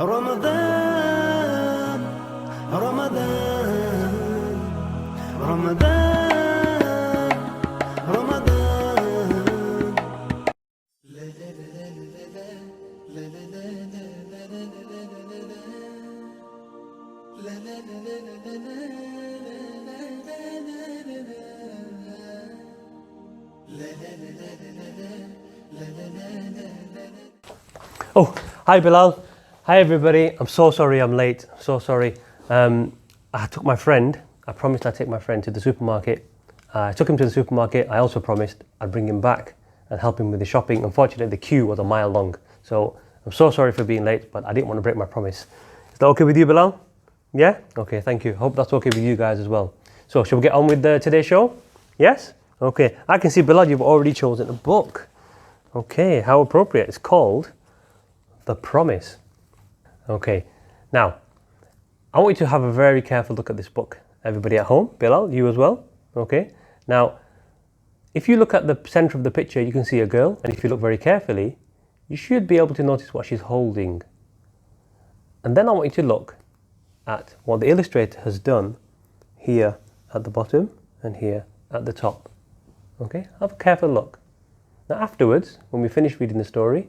رمضان رمضان رمضان رمضان Oh, hi Bilal. Hi everybody. I'm so sorry I'm late. So sorry. I took my friend. I promised I'd take my friend to the supermarket. I took him to the supermarket. I also promised I'd bring him back and help him with the shopping. Unfortunately, the queue was a mile long. So I'm so sorry for being late, but I didn't want to break my promise. Is that okay with you, Bilal? Yeah? Okay, thank you. Hope that's okay with you guys as well. So shall we get on with today's show? Yes? Okay. I can see, Bilal, you've already chosen a book. Okay, how appropriate. It's called The Promise. Okay, now, I want you to have a very careful look at this book. Everybody at home, Bilal, you as well. Okay, now, if you look at the center of the picture, you can see a girl, and if you look very carefully, you should be able to notice what she's holding. And then I want you to look at what the illustrator has done here at the bottom and here at the top. Okay, have a careful look. Now afterwards, when we finish reading the story,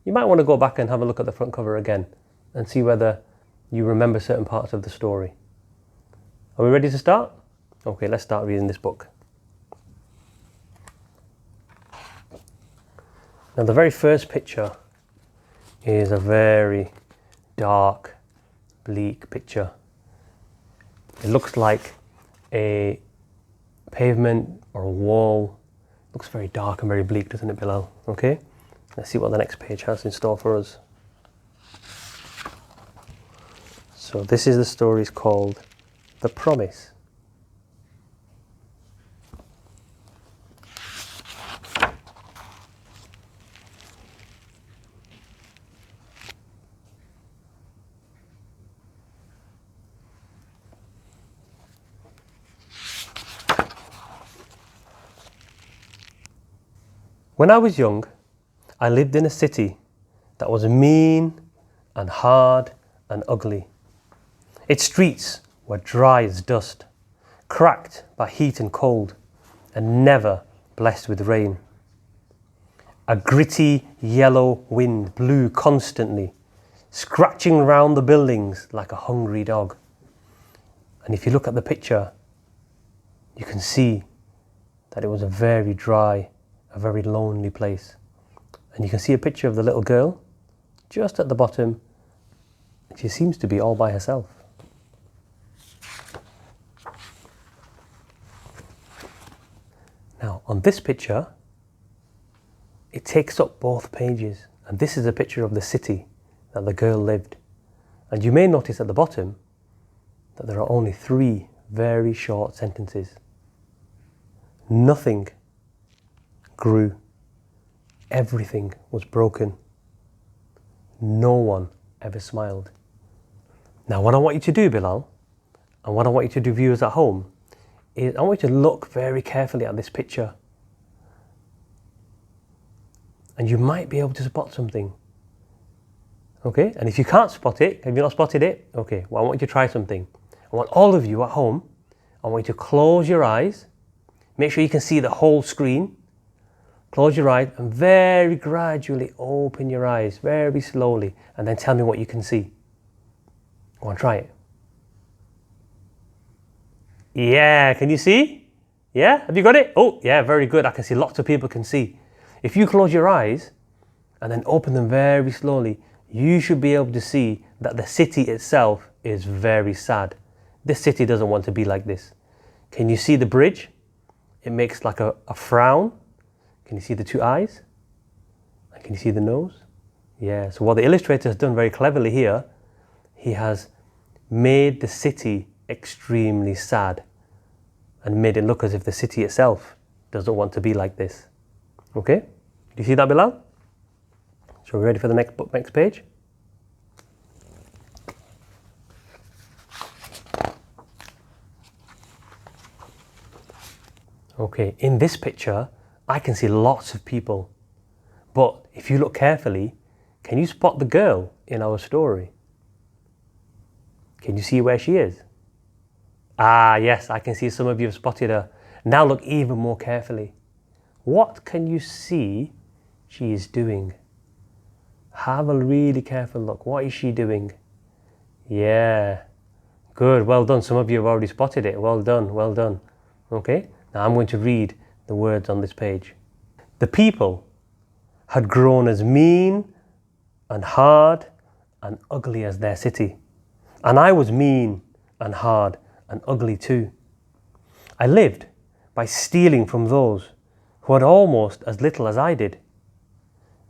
you might want to go back and have a look at the front cover again and see whether you remember certain parts of the story. Are we ready to start? Okay, let's start reading this book. Now the very first picture is a very dark, bleak picture. It looks like a pavement or a wall. It looks very dark and very bleak, doesn't it, Bilal? Okay, let's see what the next page has in store for us. So this is the story called The Promise. When I was young, I lived in a city that was mean and hard and ugly. Its streets were dry as dust, cracked by heat and cold, and never blessed with rain. A gritty yellow wind blew constantly, scratching round the buildings like a hungry dog. And if you look at the picture, you can see that it was a very dry, a very lonely place. And you can see a picture of the little girl just at the bottom. She seems to be all by herself. Now, on this picture, it takes up both pages. And this is a picture of the city that the girl lived. And you may notice at the bottom that there are only 3 very short sentences. Nothing grew. Everything was broken. No one ever smiled. Now, what I want you to do, Bilal, and what I want you to do, viewers at home, is I want you to look very carefully at this picture. And you might be able to spot something. Okay, and if you can't spot it, have you not spotted it? Okay, well, I want you to try something. I want all of you at home, I want you to close your eyes, make sure you can see the whole screen. Close your eyes and very gradually open your eyes, very slowly, and then tell me what you can see. Go on, try it. Yeah, can you see? Yeah, have you got it? Oh, yeah, very good. I can see lots of people can see. If you close your eyes and then open them very slowly, you should be able to see that the city itself is very sad. This city doesn't want to be like this. Can you see the bridge? It makes like a frown. Can you see the 2 eyes? And can you see the nose? Yeah, so what the illustrator has done very cleverly here, he has made the city extremely sad and made it look as if the city itself doesn't want to be like this. Okay? Do you see that, Bilal? So we're ready for the next page? Okay, in this picture, I can see lots of people. But if you look carefully, can you spot the girl in our story? Can you see where she is? Ah, yes, I can see some of you have spotted her. Now look even more carefully. What can you see she is doing? Have a really careful look. What is she doing? Yeah, good, well done. Some of you have already spotted it. Well done, well done. Okay, now I'm going to read the words on this page. The people had grown as mean and hard and ugly as their city. And I was mean and hard and ugly too. I lived by stealing from those who had almost as little as I did.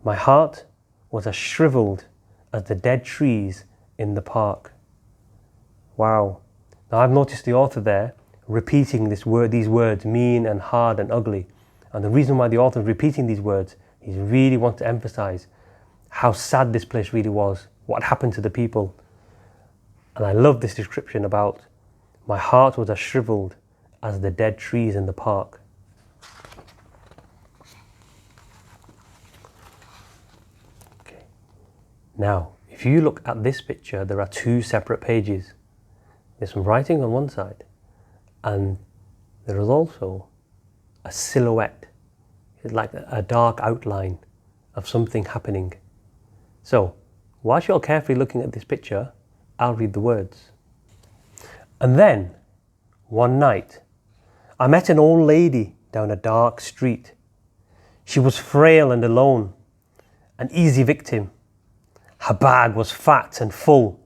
My heart was as shriveled as the dead trees in the park. Wow. Now I've noticed the author there repeating these words, mean and hard and ugly. And the reason why the author is repeating these words, he really wants to emphasize how sad this place really was, what happened to the people. And I love this description about my heart was as shriveled as the dead trees in the park. Okay. Now, if you look at this picture, there are two separate pages. There's some writing on one side, and there is also a silhouette. It's like a dark outline of something happening. So, whilst you're carefully looking at this picture, I'll read the words. And then, one night, I met an old lady down a dark street. She was frail and alone, an easy victim. Her bag was fat and full,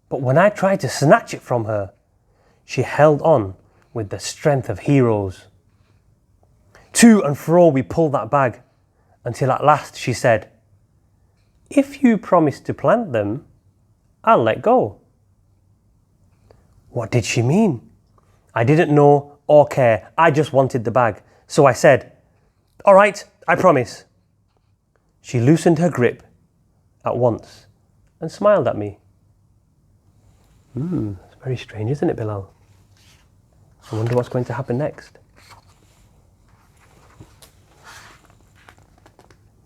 but when I tried to snatch it from her, she held on with the strength of heroes. To and fro we pulled that bag, until at last she said, "If you promise to plant them, I'll let go." What did she mean? I didn't know or care. I just wanted the bag. So I said, "All right, I promise." She loosened her grip at once and smiled at me. It's very strange, isn't it, Bilal? I wonder what's going to happen next.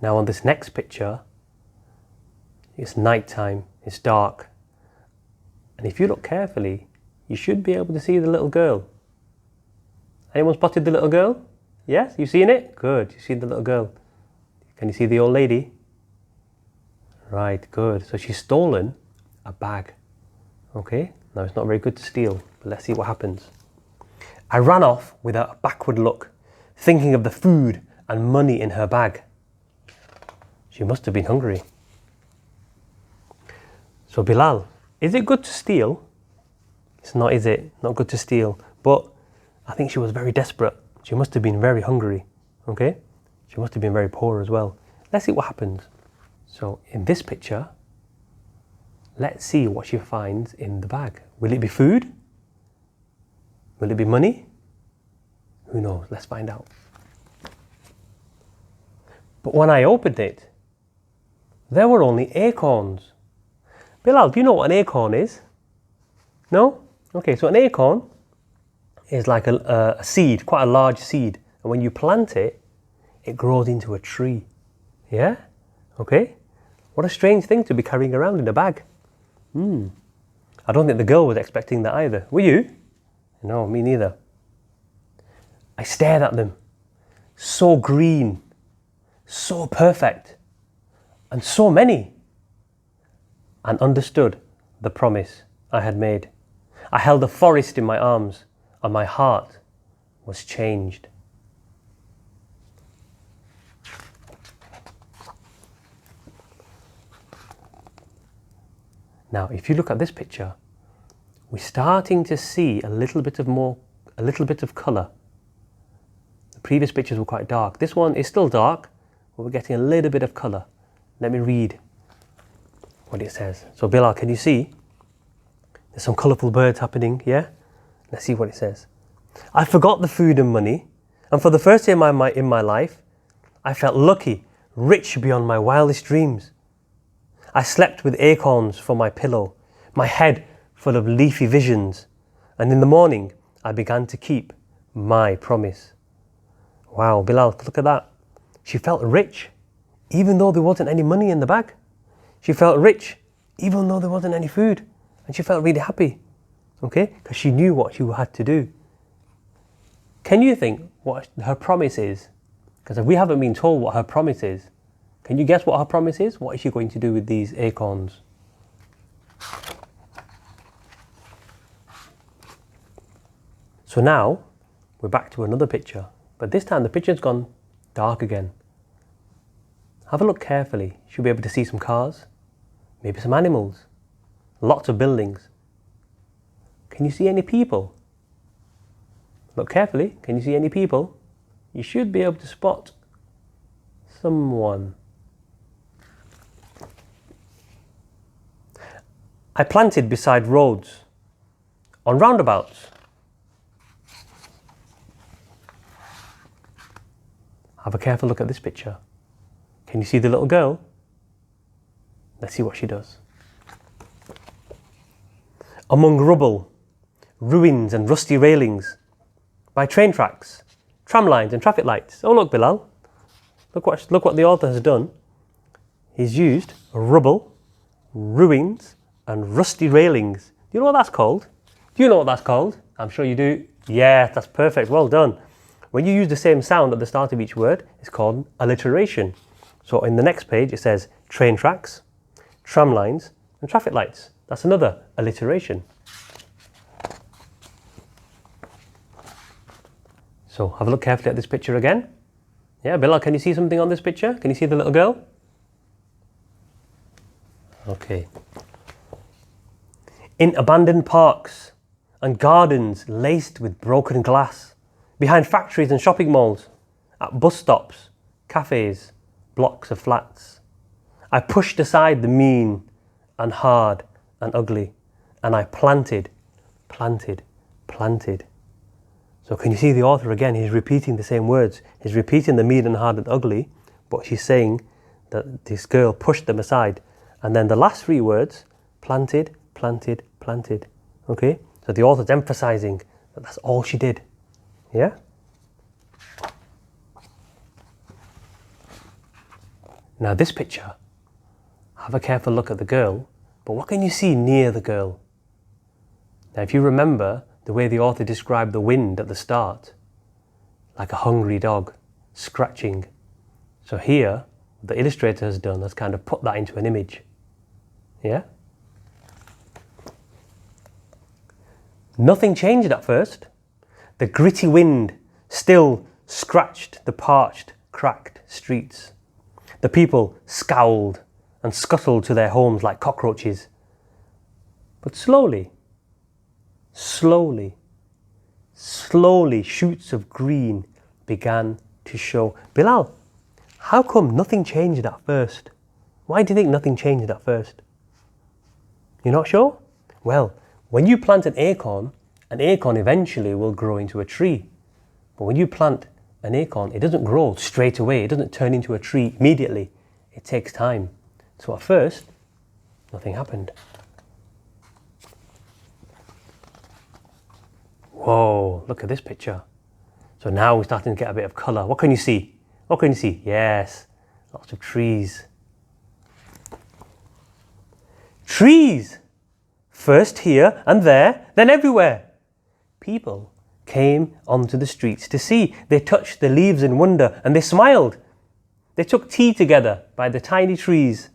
Now on this next picture, it's nighttime, it's dark. And if you look carefully, you should be able to see the little girl. Anyone spotted the little girl? Yes, you seen it? Good, you seen the little girl. Can you see the old lady? Right, good. So she's stolen a bag. Okay, now it's not very good to steal, but let's see what happens. I ran off with a backward look, thinking of the food and money in her bag. She must have been hungry. So Bilal, is it good to steal? It's not, is it? Not good to steal. But I think she was very desperate. She must have been very hungry. Okay? She must have been very poor as well. Let's see what happens. So in this picture, let's see what she finds in the bag. Will it be food? Will it be money? Who knows? Let's find out. But when I opened it, there were only acorns. Bilal, do you know what an acorn is? No? Okay, so an acorn is like a seed, quite a large seed. And when you plant it, it grows into a tree. Yeah? Okay? What a strange thing to be carrying around in a bag. I don't think the girl was expecting that either. Were you? No, me neither. I stared at them. So green, so perfect, and so many. And understood the promise I had made. I held a forest in my arms, and my heart was changed. Now, if you look at this picture, we're starting to see a little bit of colour. The previous pictures were quite dark. This one is still dark, but we're getting a little bit of colour. Let me read what it says. So Bilal, can you see? There's some colourful birds happening, yeah? Let's see what it says. I forgot the food and money, and for the first time in my life, I felt lucky, rich beyond my wildest dreams. I slept with acorns for my pillow, my head full of leafy visions, and in the morning I began to keep my promise. Wow, Bilal, look at that. She felt rich, even though there wasn't any money in the bag. She felt rich, even though there wasn't any food. And she felt really happy, okay? Because she knew what she had to do. Can you think what her promise is? Because we haven't been told what her promise is. Can you guess what her promise is? What is she going to do with these acorns? So now, we're back to another picture. But this time the picture's gone dark again. Have a look carefully. You'll be able to see some cars, maybe some animals, lots of buildings. Can you see any people? Look carefully. Can you see any people? You should be able to spot someone. I planted beside roads, on roundabouts. Have a careful look at this picture. Can you see the little girl? Let's see what she does. Among rubble, ruins and rusty railings, by train tracks, tram lines and traffic lights. Oh look, Bilal, look what the author has done. He's used rubble, ruins and rusty railings. Do you know what that's called? Do you know what that's called? I'm sure you do. Yeah, that's perfect, well done. When you use the same sound at the start of each word, it's called alliteration. So in the next page it says train tracks, tram lines and traffic lights. That's another alliteration. So have a look carefully at this picture again. Yeah, Bilal, can you see something on this picture? Can you see the little girl? Okay. In abandoned parks and gardens laced with broken glass, behind factories and shopping malls, at bus stops, cafes, blocks of flats, I pushed aside the mean and hard and ugly, and I planted. So can you see the author again? He's repeating the same words. He's repeating the mean and hard and ugly, but she's saying that this girl pushed them aside. And then the last three words, planted. Okay? So the author's emphasizing that that's all she did. Yeah? Now this picture, have a careful look at the girl, but what can you see near the girl? Now if you remember the way the author described the wind at the start, like a hungry dog, scratching. So here, the illustrator has done has kind of put that into an image. Yeah? Nothing changed at first. The gritty wind still scratched the parched, cracked streets. The people scowled and scuttled to their homes like cockroaches. But slowly, shoots of green began to show. Bilal, how come nothing changed at first? Why do you think nothing changed at first? You're not sure? Well, when you plant an acorn eventually will grow into a tree. But when you plant an acorn, it doesn't grow straight away. It doesn't turn into a tree immediately. It takes time. So at first, nothing happened. Whoa, look at this picture. So now we're starting to get a bit of colour. What can you see? What can you see? Yes, lots of trees. Trees! First here and there, then everywhere. People came onto the streets to see. They touched the leaves in wonder and they smiled. They took tea together by the tiny trees.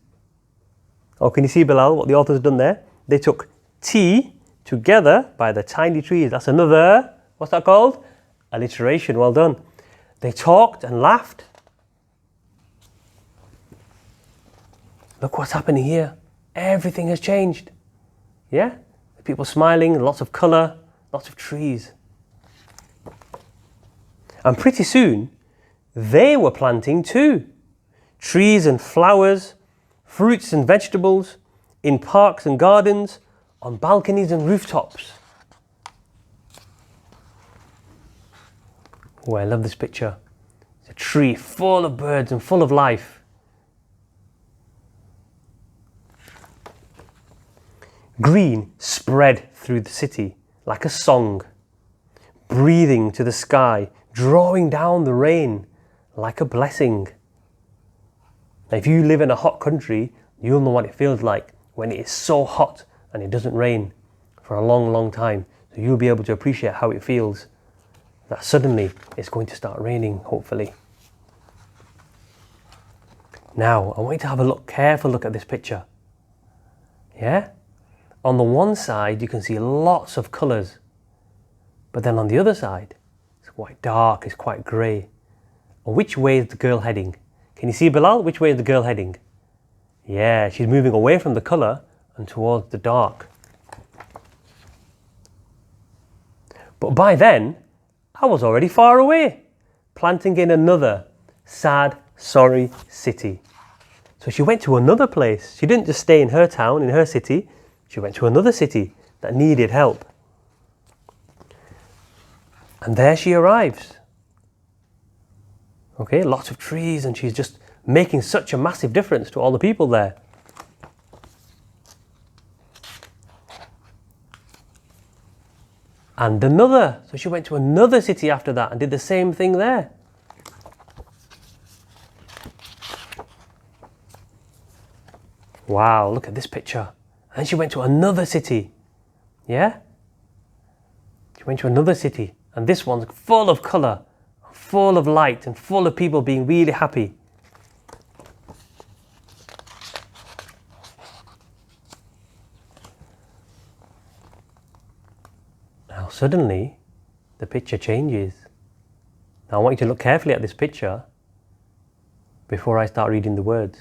Oh, can you see, Bilal, what the author's done there? They took tea together by the tiny trees. That's another, what's that called? Alliteration, well done. They talked and laughed. Look what's happening here. Everything has changed. Yeah? People smiling, lots of colour, lots of trees. And pretty soon, they were planting too. Trees and flowers, fruits and vegetables, in parks and gardens, on balconies and rooftops. Oh, I love this picture. It's a tree full of birds and full of life. Green spread through the city like a song, breathing to the sky, drawing down the rain like a blessing. Now, if you live in a hot country, you'll know what it feels like when it is so hot and it doesn't rain for a long, long time. So you'll be able to appreciate how it feels that suddenly it's going to start raining, hopefully. Now, I want you to have a careful look at this picture. Yeah? On the one side, you can see lots of colours. But then on the other side, it's quite dark, it's quite grey. And which way is the girl heading? Can you see, Bilal? Which way is the girl heading? Yeah, she's moving away from the colour and towards the dark. But by then, I was already far away, planting in another sad, sorry city. So she went to another place. She didn't just stay in her town, in her city. She went to another city that needed help. And there she arrives. Okay, lots of trees, and she's just making such a massive difference to all the people there. And another. So she went to another city after that and did the same thing there. Wow, look at this picture. And she went to another city. Yeah? She went to another city. And this one's full of colour, full of light, and full of people being really happy. Now suddenly, the picture changes. Now I want you to look carefully at this picture before I start reading the words.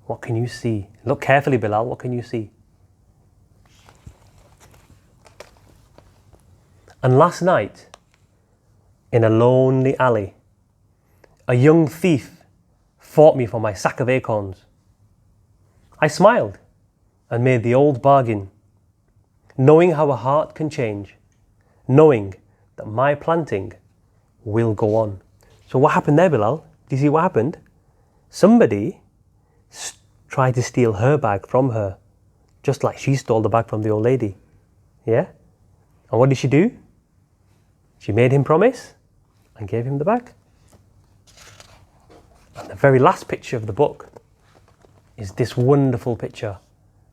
What can you see? Look carefully, Bilal. What can you see? And last night, in a lonely alley, a young thief fought me for my sack of acorns. I smiled and made the old bargain, knowing how a heart can change, knowing that my planting will go on. So what happened there, Bilal? Do you see what happened? Somebody tried to steal her bag from her, just like she stole the bag from the old lady. Yeah? And what did she do? She made him promise and gave him the bag. And the very last picture of the book is this wonderful picture.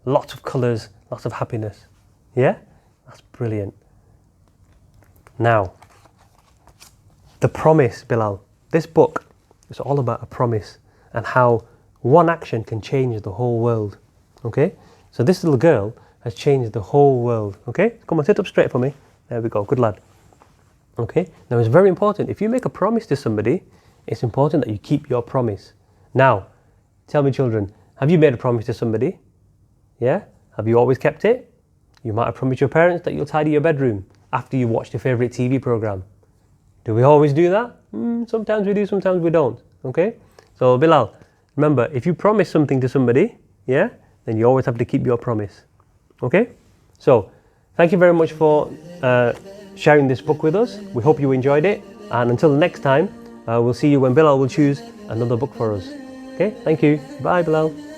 Lots of colours, lots of happiness. Yeah? That's brilliant. Now, the promise, Bilal. This book is all about a promise and how one action can change the whole world. Okay? So this little girl has changed the whole world. Okay? Come on, sit up straight for me. There we go. Good lad. Okay? Now it's very important. If you make a promise to somebody, it's important that you keep your promise. Now, tell me, children, have you made a promise to somebody? Yeah? Have you always kept it? You might have promised your parents that you'll tidy your bedroom after you watched your favourite TV programme. Do we always do that? Sometimes we do, sometimes we don't. Okay? So Bilal, remember, if you promise something to somebody, yeah, then you always have to keep your promise. Okay? So, thank you very much for sharing this book with us. We hope you enjoyed it. And until next time, we'll see you when Bilal will choose another book for us. Okay? Thank you. Bye, Bilal.